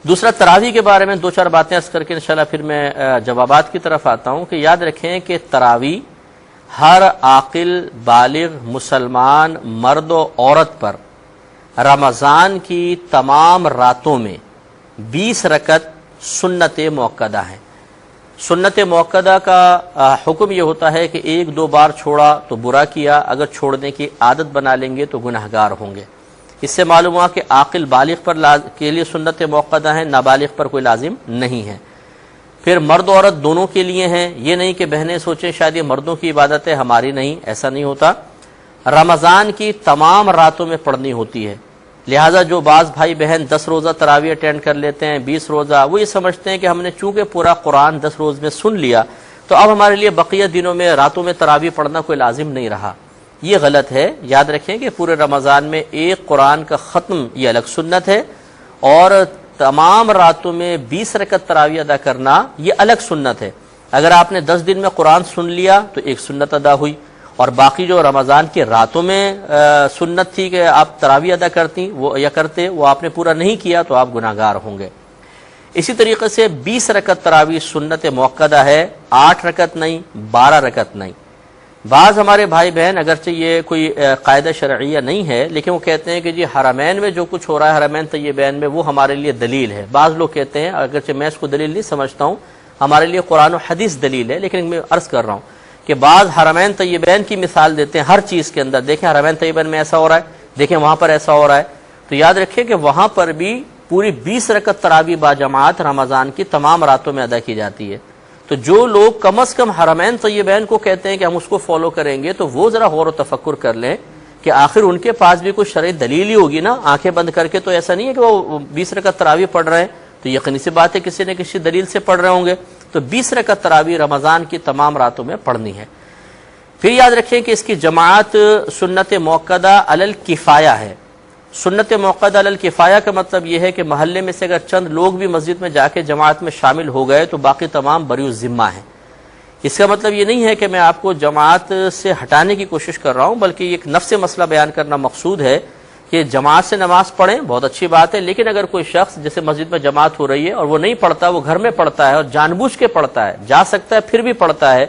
دوسرا تراویح کے بارے میں دو چار باتیں عرض کر کے انشاءاللہ پھر میں جوابات کی طرف آتا ہوں کہ یاد رکھیں کہ تراویح ہر عاقل بالغ مسلمان مرد و عورت پر رمضان کی تمام راتوں میں 20 رکعت سنت موقدہ ہیں۔ سنت موقدہ کا حکم یہ ہوتا ہے کہ ایک دو بار چھوڑا تو برا کیا، اگر چھوڑنے کی عادت بنا لیں گے تو گناہگار ہوں گے۔ اس سے معلوم ہوا کہ عاقل بالغ پر کے لیے سنت موقدہ ہیں، نابالغ پر کوئی لازم نہیں ہے۔ پھر مرد و عورت دونوں کے لیے ہیں، یہ نہیں کہ بہنیں سوچیں شاید یہ مردوں کی عبادت ہے ہماری نہیں، ایسا نہیں ہوتا۔ رمضان کی تمام راتوں میں پڑھنی ہوتی ہے، لہٰذا جو بعض بھائی بہن 10 روزہ تراویح اٹینڈ کر لیتے ہیں، 20 روزہ، وہ یہ سمجھتے ہیں کہ ہم نے چونکہ پورا قرآن 10 روز میں سن لیا تو اب ہمارے لیے بقیہ دنوں میں راتوں میں تراویح پڑھنا کوئی لازم نہیں رہا۔ یہ غلط ہے۔ یاد رکھیں کہ پورے رمضان میں ایک قرآن کا ختم یہ الگ سنت ہے، اور تمام راتوں میں 20 رکعت تراویح ادا کرنا یہ الگ سنت ہے۔ اگر آپ نے 10 دن میں قرآن سن لیا تو ایک سنت ادا ہوئی، اور باقی جو رمضان کی راتوں میں سنت تھی کہ آپ تراویح ادا کرتی وہ یا کرتے، وہ آپ نے پورا نہیں کیا تو آپ گناہگار ہوں گے۔ اسی طریقے سے 20 رکعت تراویح سنت موقدہ ہے، 8 رکعت نہیں، 12 رکعت نہیں۔ بعض ہمارے بھائی بہن اگرچہ یہ کوئی قاعدہ شرعیہ نہیں ہے لیکن وہ کہتے ہیں کہ جی حرمین میں جو کچھ ہو رہا ہے حرمین طیبین میں وہ ہمارے لیے دلیل ہے۔ بعض لوگ کہتے ہیں، اگرچہ میں اس کو دلیل نہیں سمجھتا ہوں، ہمارے لیے قرآن و حدیث دلیل ہے، لیکن میں عرض کر رہا ہوں کہ بعض حرمین طیبین کی مثال دیتے ہیں ہر چیز کے اندر، دیکھیں حرمین طیبین میں ایسا ہو رہا ہے، دیکھیں وہاں پر ایسا ہو رہا ہے، تو یاد رکھیں کہ وہاں پر بھی پوری 20 رکعت تراویح باجماعت رمضان کی تمام راتوں میں ادا کی جاتی ہے۔ تو جو لوگ کم از کم حرمین طیبین کو کہتے ہیں کہ ہم اس کو فالو کریں گے تو وہ ذرا غور و تفکر کر لیں کہ آخر ان کے پاس بھی کوئی شرعی دلیل ہی ہوگی نا۔ آنکھیں بند کر کے تو ایسا نہیں ہے کہ وہ 20 رکعت تراویح پڑھ رہے ہیں، تو یقینی سی بات ہے کسی نہ کسی دلیل سے پڑھ رہے ہوں گے۔ تو 20 رکعت تراویح رمضان کی تمام راتوں میں پڑھنی ہے۔ پھر یاد رکھیں کہ اس کی جماعت سنت موقدہ علی الکفایہ ہے۔ سنت موقدہ علی الکفایہ کا مطلب یہ ہے کہ محلے میں سے اگر چند لوگ بھی مسجد میں جا کے جماعت میں شامل ہو گئے تو باقی تمام بری الذمہ ہیں۔ اس کا مطلب یہ نہیں ہے کہ میں آپ کو جماعت سے ہٹانے کی کوشش کر رہا ہوں، بلکہ ایک نفس مسئلہ بیان کرنا مقصود ہے کہ جماعت سے نماز پڑھیں، بہت اچھی بات ہے، لیکن اگر کوئی شخص جیسے مسجد میں جماعت ہو رہی ہے اور وہ نہیں پڑھتا، وہ گھر میں پڑھتا ہے اور جان بوجھ کے پڑھتا ہے، جا سکتا ہے پھر بھی پڑھتا ہے،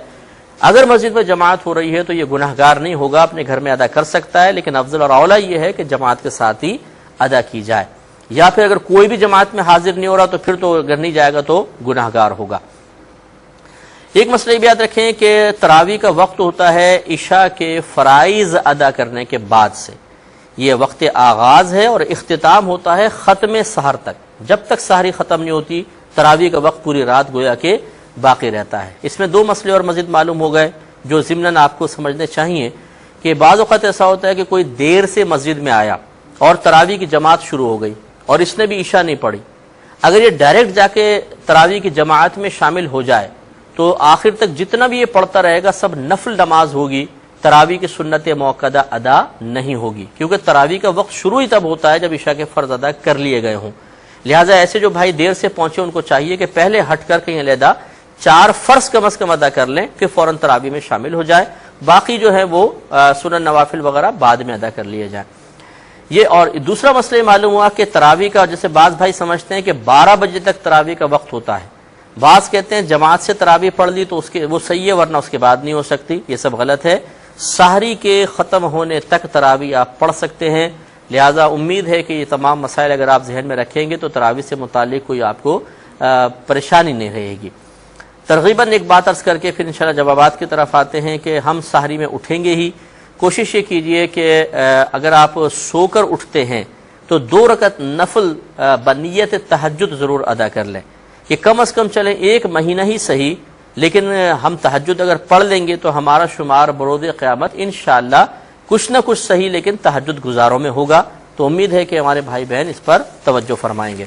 اگر مسجد میں جماعت ہو رہی ہے تو یہ گناہگار نہیں ہوگا، اپنے گھر میں ادا کر سکتا ہے، لیکن افضل اور اولیٰ یہ ہے کہ جماعت کے ساتھ ہی ادا کی جائے۔ یا پھر اگر کوئی بھی جماعت میں حاضر نہیں ہو رہا تو پھر تو اگر نہیں جائے گا تو گناہگار ہوگا۔ ایک مسئلہ یہ بھی یاد رکھیں کہ تراویح کا وقت ہوتا ہے عشاء کے فرائض ادا کرنے کے بعد سے، یہ وقت آغاز ہے، اور اختتام ہوتا ہے ختم سحر تک۔ جب تک سحری ختم نہیں ہوتی تراویح کا وقت پوری رات گویا کہ باقی رہتا ہے۔ اس میں دو مسئلے اور مزید معلوم ہو گئے جو ضمناً آپ کو سمجھنے چاہیے کہ بعض اوقات ایسا ہوتا ہے کہ کوئی دیر سے مسجد میں آیا اور تراویح کی جماعت شروع ہو گئی اور اس نے بھی عشاء نہیں پڑھی، اگر یہ ڈائریکٹ جا کے تراویح کی جماعت میں شامل ہو جائے تو آخر تک جتنا بھی یہ پڑھتا رہے گا سب نفل نماز ہوگی، تراویح کی سنت موقدہ ادا نہیں ہوگی، کیونکہ تراویح کا وقت شروع ہی تب ہوتا ہے جب عشاء کے فرض ادا کر لیے گئے ہوں۔ لہٰذا ایسے جو بھائی دیر سے پہنچے ان کو چاہیے کہ پہلے ہٹ کر کہیں علیحدہ 4 فرض کم از کم ادا کر لیں، پھر فوراً تراویح میں شامل ہو جائے، باقی جو ہے وہ سنن نوافل وغیرہ بعد میں ادا کر لیے جائیں۔ یہ اور دوسرا مسئلہ معلوم ہوا کہ تراویح کا جیسے بعض بھائی سمجھتے ہیں کہ 12 بجے تک تراویح کا وقت ہوتا ہے، بعض کہتے ہیں جماعت سے تراویح پڑھ لی تو وہ صحیح ہے ورنہ اس کے بعد نہیں ہو سکتی، یہ سب غلط ہے۔ سحری کے ختم ہونے تک تراویح آپ پڑھ سکتے ہیں، لہٰذا امید ہے کہ یہ تمام مسائل اگر آپ ذہن میں رکھیں گے تو تراویح سے متعلق کوئی آپ کو پریشانی نہیں رہے گی۔ ترغیباً ایک بات عرض کر کے پھر انشاءاللہ جوابات کی طرف آتے ہیں کہ ہم سحری میں اٹھیں گے ہی، کوشش یہ کیجئے کہ اگر آپ سو کر اٹھتے ہیں تو 2 رکعت نفل بنیت تہجد ضرور ادا کر لیں، کہ کم از کم چلیں 1 مہینہ ہی صحیح، لیکن ہم تہجد اگر پڑھ لیں گے تو ہمارا شمار بروز قیامت انشاءاللہ کچھ نہ کچھ صحیح لیکن تہجد گزاروں میں ہوگا۔ تو امید ہے کہ ہمارے بھائی بہن اس پر توجہ فرمائیں گے۔